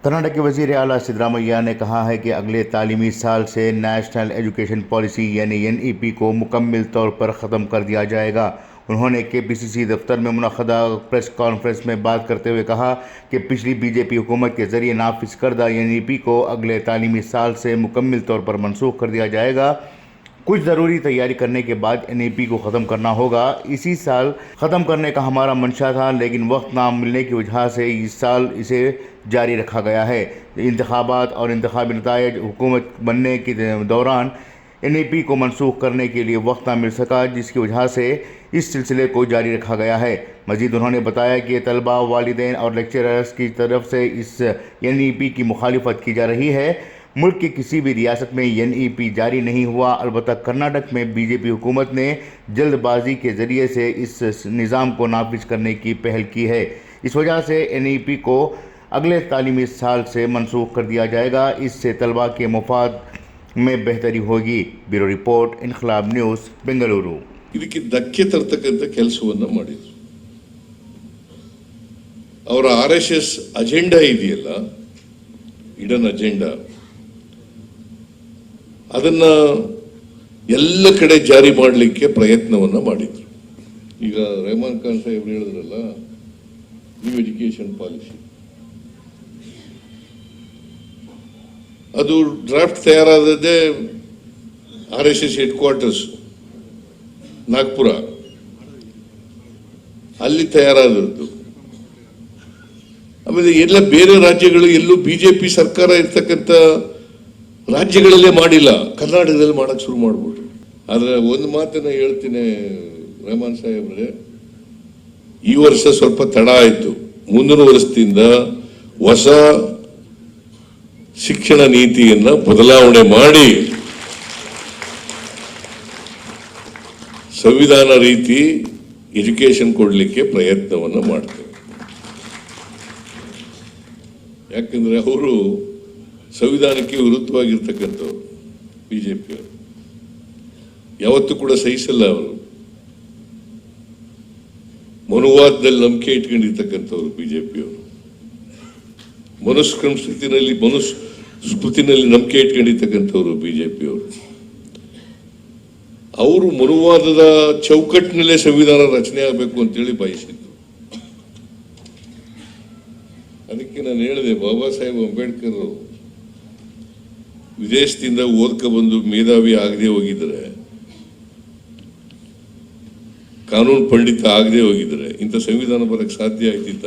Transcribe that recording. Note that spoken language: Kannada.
कर्नाटक के वज़ीर आला सिद्धरामैया ने कहा है कि अगले तालीमी साल से नेशनल एजुकेशन पॉलिसी यानी NEP को मुकम्मल तौर पर ख़त्म कर दिया जाएगा। उन्होंने KPCC दफ्तर में मुनक़दा प्रेस कॉन्फ्रेंस में बात करते हुए कहा कि पिछली BJP हुकूमत के ज़रिए नाफिज करदा NEP को अगले तालीमी साल से मुकम्मल तौर पर मनसूख कर दिया जाएगा। कुछ ज़रूरी तैयारी करने के बाद NEP को ख़त्म करना होगा। इसी साल ख़त्म करने का हमारा मंशा था, लेकिन वक्त ना मिलने की वजह से इस साल इसे जारी रखा गया है। इंतखाबात और इंतखाबी नतायज हुकूमत बनने के दौरान NEP को मनसूख करने के लिए वक्त ना मिल सका, जिसकी वजह से इस सिलसिले को जारी रखा गया है। मज़ीद उन्होंने बताया कि तलबा, वालिदैन और लेक्चरर्स की तरफ से इस NEP की मुखालिफत की जा रही है। मुल्क की किसी भी रियासत में NEP जारी नहीं हुआ। अलबत्ता कर्नाटक में BJP हुकूमत ने जल्दबाजी के ज़रिए से इस निज़ाम को नाफिज करने की पहल की है। इस वजह से NEP को अगले तालीमी साल से मनसूख कर दिया जाएगा। इससे तलबा के मुफाद में बेहतरी होगी। ब्यूरो रिपोर्ट, इनकलाब न्यूज़, बेंगलुरु। ಇದಕ್ಕೆ ಧಕ್ಕೆ ತರತಕ್ಕಂತ ಕೆಲಸವನ್ನ ಮಾಡಿದ್ರು. ಅವರ RSS ಅಜೆಂಡಾ ಇದೆಯಲ್ಲ, ಇಡನ್ ಅಜೆಂಡಾ, ಅದನ್ನ ಎಲ್ಲ ಕಡೆ ಜಾರಿ ಮಾಡಲಿಕ್ಕೆ ಪ್ರಯತ್ನವನ್ನ ಮಾಡಿದ್ರು. ಈಗ ರೆಹಮಾನ್ ಖಾನ್ ಸಾಹೇಬ್ ಹೇಳಿದ್ರಲ್ಲ, ನ್ಯೂ ಎಜುಕೇಶನ್ ಪಾಲಿಸಿ, ಅದು ಡ್ರಾಫ್ಟ್ ತಯಾರಾದದ್ದೇ RSS ಹೆಡ್ ಕ್ವಾರ್ಟರ್ಸ್ ನಾಗ್ಪುರ, ಅಲ್ಲಿ ತಯಾರಾದದ್ದು. ಆಮೇಲೆ ಎಲ್ಲ ಬೇರೆ ರಾಜ್ಯಗಳು, ಎಲ್ಲೂ BJP ಸರ್ಕಾರ ಇರ್ತಕ್ಕಂಥ ರಾಜ್ಯಗಳಲ್ಲೇ ಮಾಡಿಲ್ಲ, ಕರ್ನಾಟಕದಲ್ಲಿ ಮಾಡಕ್ ಶುರು ಮಾಡ್ಬಿಟ್ರು. ಆದ್ರೆ ಒಂದು ಮಾತನ್ನ ಹೇಳ್ತೀನಿ ರೆಹಮಾನ್ ಸಾಹೇಬ್ರೆ, ಈ ವರ್ಷ ಸ್ವಲ್ಪ ತಡ ಆಯ್ತು. ಮುಂದಿನ ವರ್ಷದಿಂದ ಹೊಸ ಶಿಕ್ಷಣ ನೀತಿಯನ್ನ ಬದಲಾವಣೆ ಮಾಡಿ ಸಂವಿಧಾನ ರೀತಿ ಎಜುಕೇಶನ್ ಕೊಡ್ಲಿಕ್ಕೆ ಪ್ರಯತ್ನವನ್ನ ಮಾಡ್ತೇವೆ. ಯಾಕಂದ್ರೆ ಅವರು ಸಂವಿಧಾನಕ್ಕೆ ವಿರುದ್ಧವಾಗಿರ್ತಕ್ಕಂಥವ್ರು BJP ಅವರು, ಯಾವತ್ತೂ ಕೂಡ ಸಹಿಸಲ್ಲ. ಅವರು ಮನುವಾದದಲ್ಲಿ ನಂಬಿಕೆ ಇಟ್ಕೊಂಡಿರ್ತಕ್ಕಂಥವ್ರು BJP ಅವರು, ಮನುಸ್ಮೃತಿನಲ್ಲಿ ನಂಬಿಕೆ ಇಟ್ಕೊಂಡಿರ್ತಕ್ಕಂಥವ್ರು BJP ಅವರು. ಅವರು ಮನುವಾದದ ಚೌಕಟ್ಟಿನಲ್ಲೇ ಸಂವಿಧಾನ ರಚನೆ ಆಗಬೇಕು ಅಂತೇಳಿ ಬಯಸಿದ್ರು. ಅದಕ್ಕೆ ನಾನು ಹೇಳಿದೆ, ಬಾಬಾ ಸಾಹೇಬ್ ಅಂಬೇಡ್ಕರ್ ವಿದೇಶದಿಂದ ಓದ್ಕ ಬಂದು ಮೇಧಾವಿ ಆಗದೆ ಹೋಗಿದ್ರೆ, ಕಾನೂನು ಪಂಡಿತ ಆಗದೆ ಹೋಗಿದ್ರೆ ಇಂಥ ಸಂವಿಧಾನ ಬರಕ್ಕೆ ಸಾಧ್ಯ ಆಯ್ತಿತ್ತ?